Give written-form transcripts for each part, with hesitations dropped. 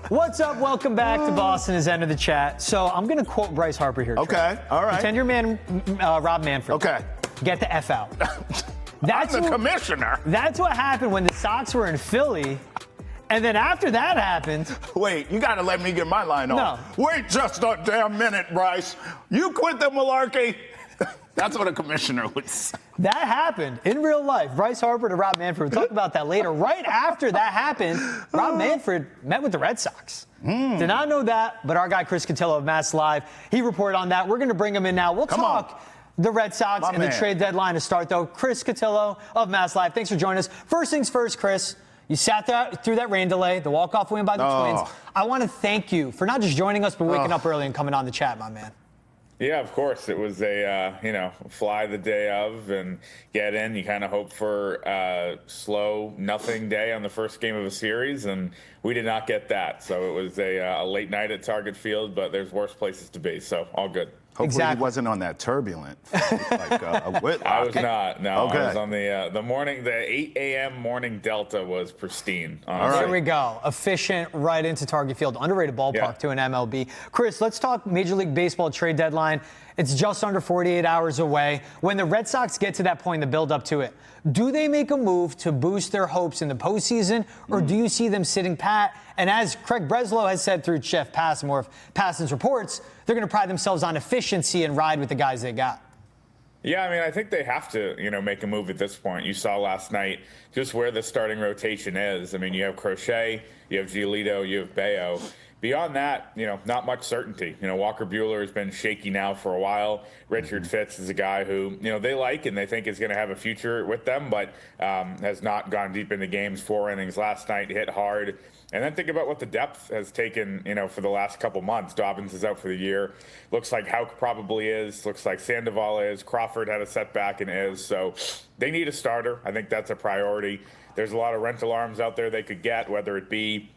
What's up? Welcome back to Boston is end of the chat. So I'm going to quote Bryce Harper here. Okay, all right. Pretend your man, Rob Manfred. Okay. Get the F out. That's the commissioner. That's what happened when the Sox were in Philly. And then after that happened. Wait, you got to let me get my line off. No. Wait just a damn minute, Bryce. You quit the malarkey. That's what a commissioner would say. That happened in real life. Bryce Harper to Rob Manfred. We'll talk about that later. Right after that happened, Rob Manfred met with the Red Sox. Did not know that, but our guy Chris Cotillo of Mass Live, he reported on that. We're going to bring him in now. We'll talk the Red Sox and the trade deadline to start, though. Chris Cotillo of Mass Live, thanks for joining us. First things first, Chris. You sat there through that rain delay, the walk-off win by the Twins. I want to thank you for not just joining us, but waking up early and coming on the chat, my man. Yeah, of course. It was a, fly the day of and get in. You kind of hope for a slow, nothing day on the first game of a series, and we did not get that. So it was a late night at Target Field, but there's worse places to be, so all good. Hopefully he wasn't on that turbulent, like a Whitlock. I was not. No, okay. I was on the morning. The 8 a.m. morning Delta was pristine. All right. There we go. Efficient, right into Target Field. Underrated ballpark to an MLB. Chris, let's talk Major League Baseball trade deadline. It's just under 48 hours away. When the Red Sox get to that point, the build up to it, do they make a move to boost their hopes in the postseason, or do you see them sitting pat? And as Craig Breslow has said through Jeff Passmore of Passon's reports, they're going to pride themselves on efficiency and ride with the guys they got. Yeah, I mean, I think they have to, make a move at this point. You saw last night just where the starting rotation is. I mean, you have Crochet, you have Giolito, you have Bayo. Beyond that, not much certainty. Walker Buehler has been shaky now for a while. Richard Fitz is a guy who, they like and they think is going to have a future with them, but has not gone deep into games. 4 innings last night, hit hard. And then think about what the depth has taken, for the last couple months. Dobbins is out for the year. Looks like Houck probably is. Looks like Sandoval is. Crawford had a setback and is. So they need a starter. I think that's a priority. There's a lot of rental arms out there they could get, whether it be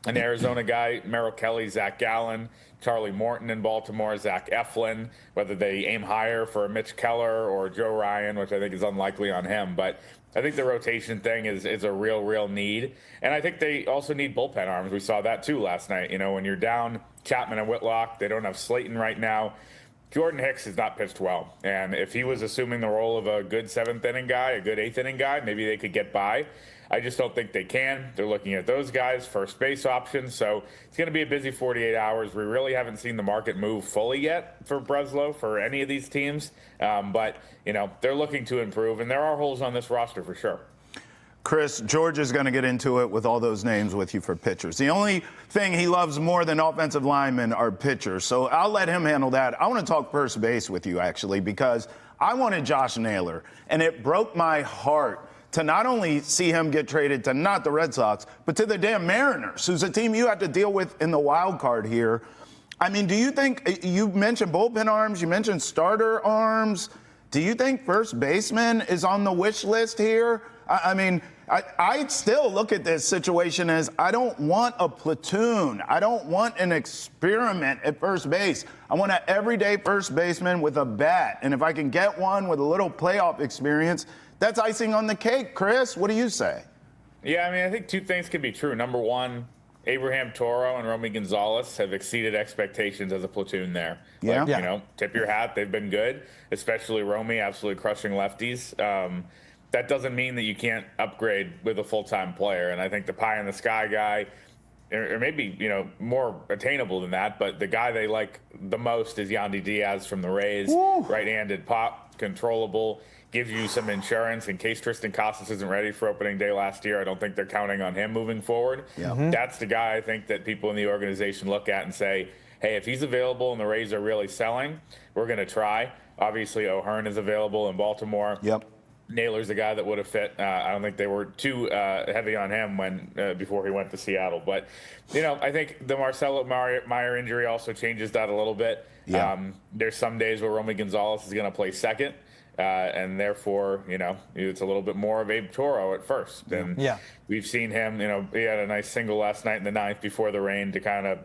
an Arizona guy, Merrill Kelly, Zach Gallen, Charlie Morton in Baltimore, Zach Eflin, whether they aim higher for a Mitch Keller or Joe Ryan, which I think is unlikely on him. But I think the rotation thing is a real need. And I think they also need bullpen arms. We saw that too last night. When you're down Chapman and Whitlock, they don't have Slayton right now. Jordan Hicks has not pitched well. And if he was assuming the role of a good 7th inning guy, a good 8th inning guy, maybe they could get by. I just don't think they can. They're looking at those guys, first base options. So it's going to be a busy 48 hours. We really haven't seen the market move fully yet for Breslow, for any of these teams. But, they're looking to improve. And there are holes on this roster for sure. Chris, George is going to get into it with all those names with you for pitchers. The only thing he loves more than offensive linemen are pitchers. So I'll let him handle that. I want to talk first base with you, actually, because I wanted Josh Naylor. And it broke my heart to not only see him get traded to not the Red Sox, but to the damn Mariners, who's a team you have to deal with in the wild card here. I mean, do you think, you mentioned bullpen arms, you mentioned starter arms. Do you think first baseman is on the wish list here? I still look at this situation as I don't want a platoon. I don't want an experiment at first base. I want an everyday first baseman with a bat. And if I can get one with a little playoff experience, that's icing on the cake. Chris, what do you say? Yeah, I think 2 things can be true. Number one, Abraham Toro and Romy Gonzalez have exceeded expectations as a platoon there. Yeah. Tip your hat. They've been good, especially Romy, absolutely crushing lefties. That doesn't mean that you can't upgrade with a full-time player. And I think the pie-in-the-sky guy, or maybe, more attainable than that, but the guy they like the most is Yandy Diaz from the Rays. Woo. Right-handed pop, controllable, gives you some insurance in case Tristan Casas isn't ready for opening day last year. I don't think they're counting on him moving forward. Yeah. That's the guy I think that people in the organization look at and say, hey, if he's available and the Rays are really selling, we're going to try. Obviously, O'Hearn is available in Baltimore. Yep. Naylor's the guy that would have fit. I don't think they were too heavy on him before he went to Seattle. But, I think the Marcelo Meyer injury also changes that a little bit. Yeah. There's some days where Romy Gonzalez is going to play second. And therefore, it's a little bit more of Abe Toro at first. And we've seen him, he had a nice single last night in the 9th before the rain to kind of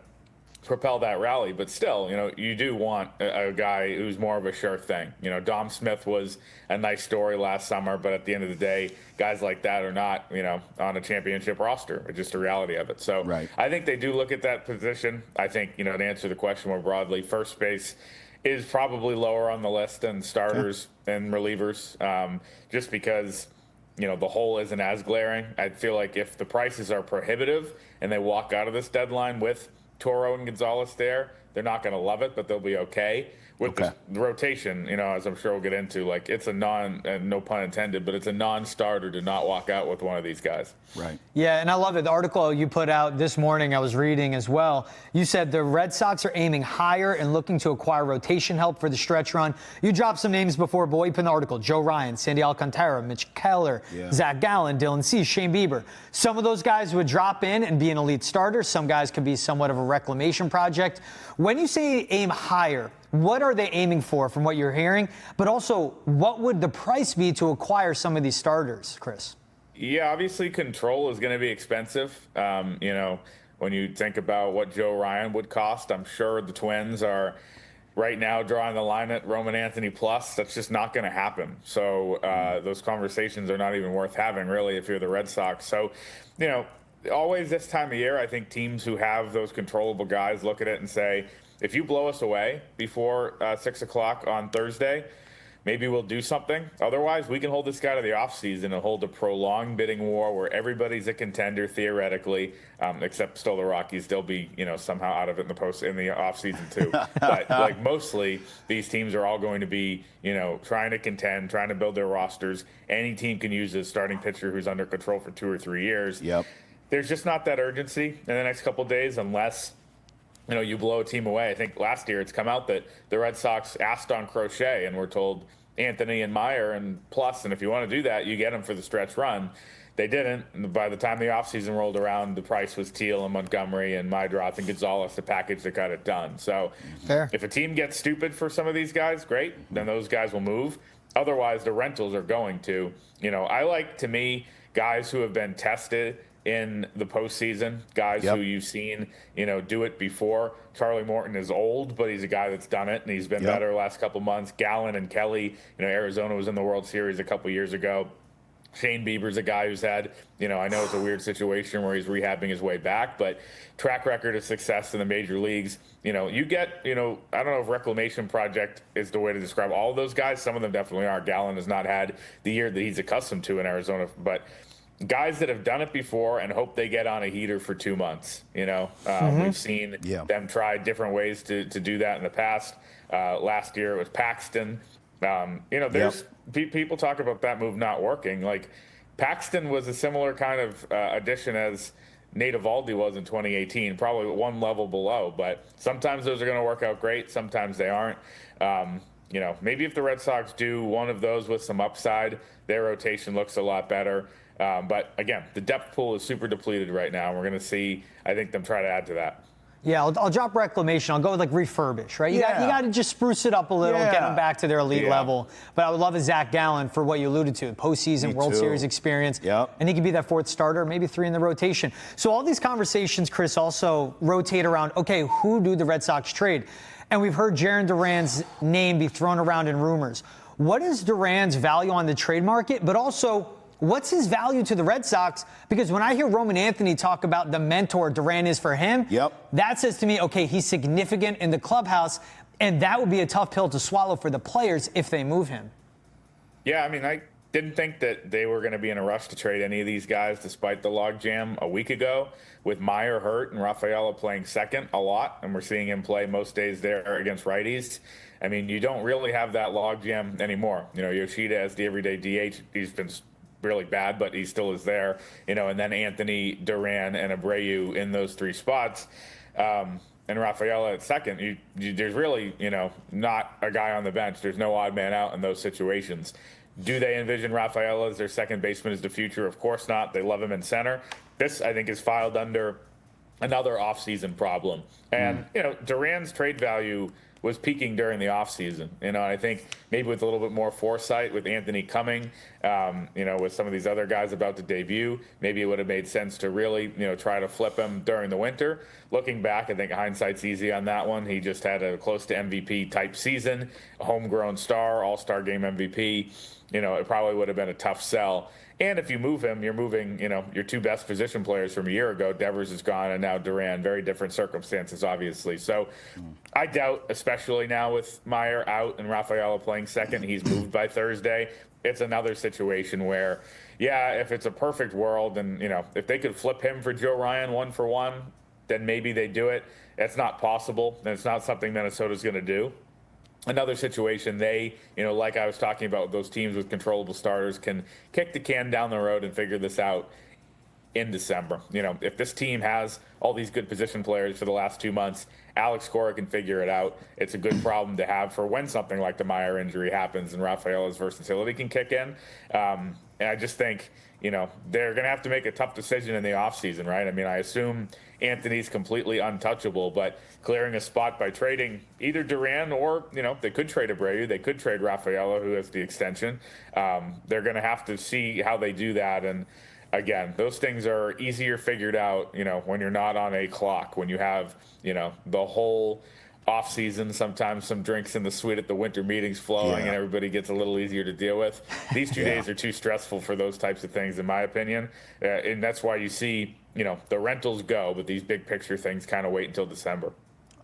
propel that rally. But still, you do want a guy who's more of a sure thing. Dom Smith was a nice story last summer, but at the end of the day, guys like that are not, on a championship roster. It's just the reality of it. So right. I think they do look at that position. I think, to answer the question more broadly, first base is probably lower on the list than starters and relievers, just because the hole isn't as glaring. I feel like if the prices are prohibitive and they walk out of this deadline with Toro and Gonzalez there, they're not going to love it, but they'll be okay. With the rotation, as I'm sure we'll get into, it's a no pun intended, but it's a non-starter to not walk out with one of these guys. Right. Yeah, and I love it. The article you put out this morning, I was reading as well. You said the Red Sox are aiming higher and looking to acquire rotation help for the stretch run. You dropped some names before, but what you put in the article: Joe Ryan, Sandy Alcantara, Mitch Keller, Zach Gallen, Dylan Cease, Shane Bieber. Some of those guys would drop in and be an elite starter. Some guys could be somewhat of a reclamation project. When you say aim higher, what are they aiming for from what you're hearing? But also, what would the price be to acquire some of these starters, Chris? Yeah, obviously control is going to be expensive. When you think about what Joe Ryan would cost, I'm sure the Twins are right now drawing the line at Roman Anthony plus. That's just not going to happen. So those conversations are not even worth having, really, if you're the Red Sox. So, always this time of year, I think teams who have those controllable guys look at it and say, if you blow us away before 6 o'clock on Thursday, maybe we'll do something. Otherwise, we can hold this guy to the offseason and hold a prolonged bidding war where everybody's a contender theoretically, except still the Rockies. They'll be, somehow out of it in the offseason too. But mostly these teams are all going to be, trying to contend, trying to build their rosters. Any team can use a starting pitcher who's under control for 2 or 3 years. Yep. There's just not that urgency in the next couple of days unless you blow a team away. I think last year it's come out that the Red Sox asked on Crochet and were told Anthony and Meyer and plus, and if you want to do that, you get them for the stretch run. They didn't. And by the time the offseason rolled around, the price was Teal and Montgomery and Mydroth and Gonzalez, the package that got it done. So if a team gets stupid for some of these guys, great, then those guys will move. Otherwise, the rentals are going to. I like, to me, guys who have been tested in the postseason, guys who you've seen, do it before. Charlie Morton is old, but he's a guy that's done it, and he's been better the last couple months. Gallen and Kelly, Arizona was in the World Series a couple years ago. Shane Bieber's a guy who's had, I know it's a weird situation where he's rehabbing his way back, but track record of success in the major leagues. You get, I don't know if reclamation project is the way to describe all of those guys. Some of them definitely are. Gallen has not had the year that he's accustomed to in Arizona, but guys that have done it before and hope they get on a heater for 2 months. We've seen them try different ways to do that in the past. Last year it was Paxton. There's people talk about that move not working. Like Paxton was a similar kind of addition as Nate Eovaldi was in 2018, probably one level below. But sometimes those are going to work out great. Sometimes they aren't. Maybe if the Red Sox do one of those with some upside, their rotation looks a lot better. But again, the depth pool is super depleted right now. We're going to see, I think, them try to add to that. Yeah, I'll drop reclamation. I'll go with refurbish, right? You got to just spruce it up a little, get them back to their elite level. But I would love a Zach Gallen for what you alluded to, postseason, World Series experience. And he could be that fourth starter, maybe 3 in the rotation. So all these conversations, Chris, also rotate around, okay, who do the Red Sox trade? And we've heard Jarren Duran's name be thrown around in rumors. What is Duran's value on the trade market? But also, what's his value to the Red Sox? Because when I hear Roman Anthony talk about the mentor Duran is for him, that says to me, okay, he's significant in the clubhouse, and that would be a tough pill to swallow for the players if they move him. Yeah, I mean, I didn't think that they were going to be in a rush to trade any of these guys despite the logjam a week ago with Meyer hurt and Rafaela playing second a lot, and we're seeing him play most days there against righties. I mean, you don't really have that logjam anymore. Yoshida as the everyday DH, he's been really bad, but he still is there, and then Anthony, Duran, and Abreu in those 3 spots, and Rafaela at second. There's really, not a guy on the bench. There's no odd man out in those situations. Do they envision Rafaela as their second baseman as the future? Of course not. They love him in center. This, I think, is filed under another offseason problem. And, Duran's trade value was peaking during the offseason. I think maybe with a little bit more foresight with Anthony coming, with some of these other guys about to debut, maybe it would have made sense to really, try to flip him during the winter. Looking back, I think hindsight's easy on that one. He just had a close to MVP type season, a homegrown star, all-star game MVP. It probably would have been a tough sell. And if you move him, you're moving, your two best position players from a year ago. Devers is gone, and now Duran. Very different circumstances, obviously. So I doubt, especially now with Meyer out and Rafaela playing second, he's moved by Thursday. It's another situation where, if it's a perfect world and, if they could flip him for Joe Ryan 1-for-1, then maybe they do it. That's not possible, and it's not something Minnesota's going to do. Another situation, they, like I was talking about, those teams with controllable starters can kick the can down the road and figure this out in December. If this team has all these good position players for the last 2 months, Alex Cora can figure it out. It's a good problem to have for when something like the Meyer injury happens and Rafaela's versatility can kick in. And I just think, they're going to have to make a tough decision in the offseason, right? I mean, I assume Anthony's completely untouchable, but clearing a spot by trading either Duran or, they could trade Abreu, they could trade Rafaela, who has the extension. They're going to have to see how they do that. And again, those things are easier figured out, when you're not on a clock, when you have, the whole off season, sometimes some drinks in the suite at the winter meetings flowing and everybody gets a little easier to deal with. These 2 days are too stressful for those types of things, in my opinion. And that's why you see, the rentals go, but these big picture things kind of wait until December.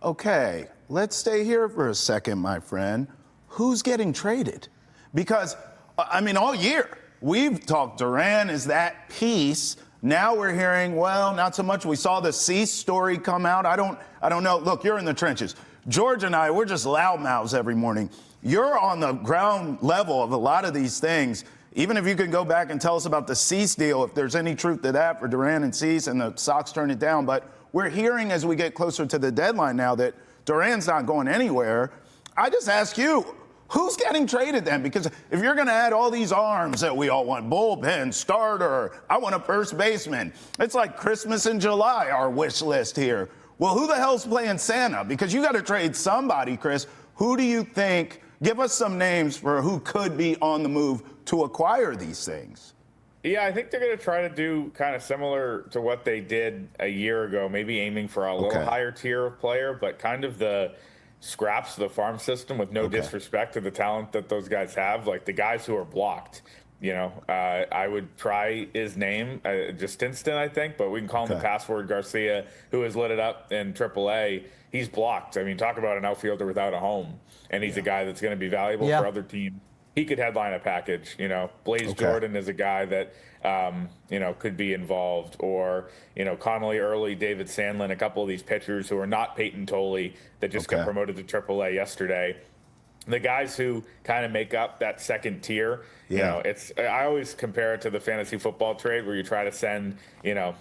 Okay, let's stay here for a second, my friend. Who's getting traded? Because, all year we've talked Duran is that piece. Now we're hearing, well, not so much. We saw the Cease story come out. I don't know. Look, you're in the trenches. George and I, we're just loudmouths every morning. You're on the ground level of a lot of these things. Even if you can go back and tell us about the Cease deal, if there's any truth to that for Duran and Cease, and the Sox turn it down. But we're hearing as we get closer to the deadline now that Duran's not going anywhere. I just ask you, who's getting traded then? Because if you're going to add all these arms that we all want, bullpen, starter, I want a first baseman. It's like Christmas in July, our wish list here. Well, who the hell's playing Santa? Because you got to trade somebody, Chris. Who do you think? Give us some names for who could be on the move to acquire these things. Yeah, I think they're going to try to do kind of similar to what they did a year ago, maybe aiming for a little higher tier of player, but kind of the scraps of the farm system with no disrespect to the talent that those guys have, like the guys who are blocked. I would try his name, Justinson, I think, but we can call him the password Garcia, who has lit it up in AAA. He's blocked. I mean, talk about an outfielder without a home. And he's a guy that's going to be valuable for other teams. He could headline a package. Blaze Jordan is a guy that, could be involved. Or, Connolly Early, David Sandlin, a couple of these pitchers who are not Peyton Tolley that just got promoted to AAA yesterday. The guys who kind of make up that second tier, I always compare it to the fantasy football trade where you try to send,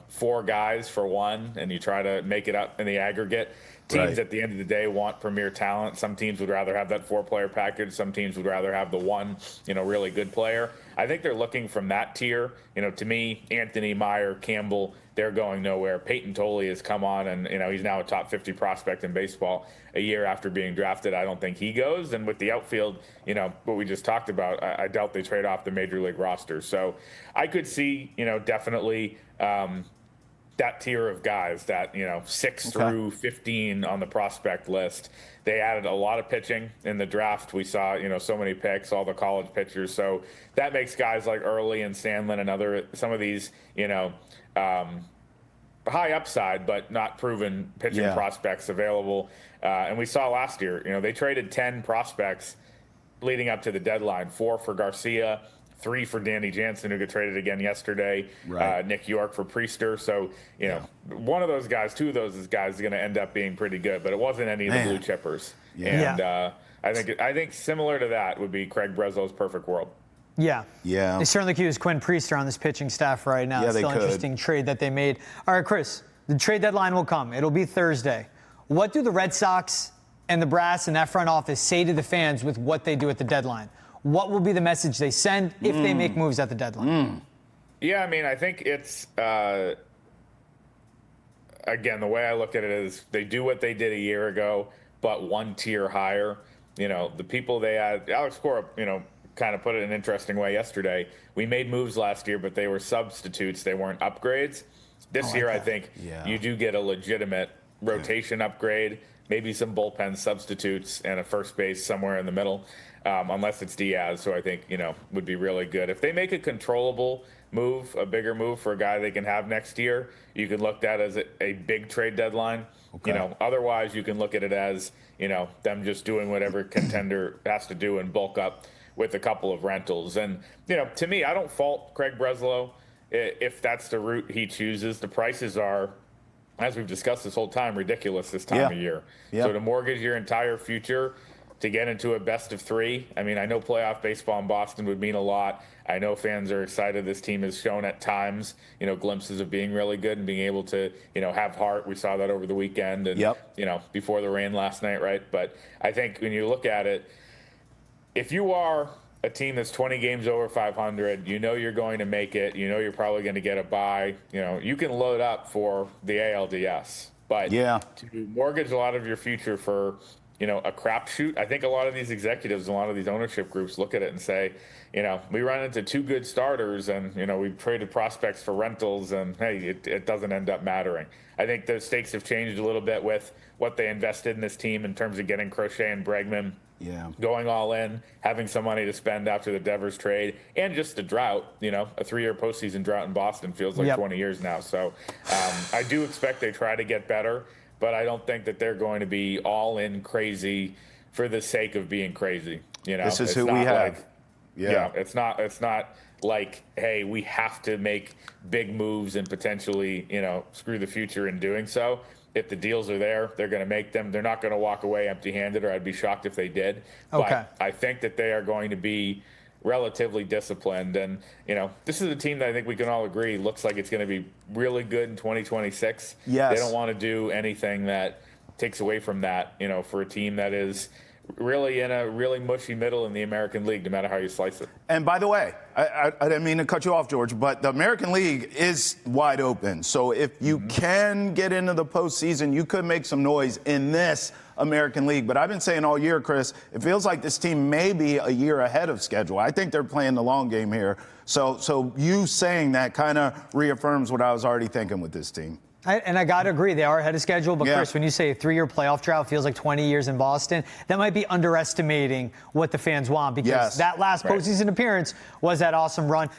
4 guys for one and you try to make it up in the aggregate. Teams at the end of the day want premier talent. Some teams would rather have that 4-player package. Some teams would rather have the one, really good player. I think they're looking from that tier. To me, Anthony, Meyer, Campbell, they're going nowhere. Peyton Tolley has come on and, he's now a top 50 prospect in baseball a year after being drafted. I don't think he goes. And with the outfield, what we just talked about, I doubt they trade off the major league roster. So I could see, definitely, that tier of guys, that 6 through 15 on the prospect list. They added a lot of pitching in the draft. We saw so many picks, all the college pitchers. So that makes guys like Early and Sandlin and some of these high upside but not proven pitching prospects available. And we saw last year, they traded 10 prospects leading up to the deadline. 4 for Garcia, 3 for Danny Jansen, who got traded again yesterday. Nick York for Priester. So, one of those guys, 2 of those guys, is going to end up being pretty good. But it wasn't any of the blue chippers. And I think similar to that would be Craig Breslow's perfect world. Yeah. They certainly could use Quinn Priester on this pitching staff right now. It's still an interesting trade that they made. All right, Chris, the trade deadline will come. It'll be Thursday. What do the Red Sox and the brass and that front office say to the fans with what they do at the deadline? What will be the message they send if they make moves at the deadline? Yeah, I mean, I think it's again, the way I look at it is they do what they did a year ago, but one tier higher. The people they had, Alex Cora, kind of put it in an interesting way yesterday. We made moves last year, but they were substitutes. They weren't upgrades. This year, I think you do get a legitimate rotation upgrade, maybe some bullpen substitutes, and a first base somewhere in the middle, unless it's Diaz, who I think, would be really good. If they make a controllable move, a bigger move for a guy they can have next year, you can look at that as a big trade deadline. Okay. Otherwise, you can look at it as, them just doing whatever contender has to do and bulk up with a couple of rentals. And, to me, I don't fault Craig Breslow if that's the route he chooses. The prices are, as we've discussed this whole time, ridiculous this time of year. So to mortgage your entire future to get into a best of three, I know playoff baseball in Boston would mean a lot. I know fans are excited. This team has shown at times, glimpses of being really good and being able to, have heart. We saw that over the weekend and, before the rain last night, right? But I think when you look at it, if you are a team that's 20 games over 500, you're going to make it. You're probably going to get a bye. You can load up for the ALDS. But to mortgage a lot of your future for, a crapshoot, I think a lot of these executives, a lot of these ownership groups look at it and say, we run into two good starters and, we've traded prospects for rentals and, hey, it doesn't end up mattering. I think the stakes have changed a little bit with what they invested in this team in terms of getting Crochet and Bregman. Going all in, having some money to spend after the Devers trade, and just a drought, a 3-year postseason drought in Boston feels like 20 years now. So I do expect they try to get better, but I don't think that they're going to be all in crazy for the sake of being crazy. This is who we have. It's not like, hey, we have to make big moves and potentially, screw the future in doing so. If the deals are there, they're going to make them. They're not going to walk away empty-handed, or I'd be shocked if they did. Okay. But I think that they are going to be relatively disciplined. And, this is a team that I think we can all agree looks like it's going to be really good in 2026. Yes. They don't want to do anything that takes away from that, for a team that is really in a really mushy middle in the American League, no matter how you slice it. And by the way, I didn't mean to cut you off, George, but the American League is wide open. So if you can get into the postseason, you could make some noise in this American League. But I've been saying all year, Chris, it feels like this team may be a year ahead of schedule. I think they're playing the long game here. So you saying that kind of reaffirms what I was already thinking with this team. I got to agree, they are ahead of schedule. But, Chris, when you say a 3-year playoff drought feels like 20 years in Boston, that might be underestimating what the fans want, because that last postseason appearance was that awesome run.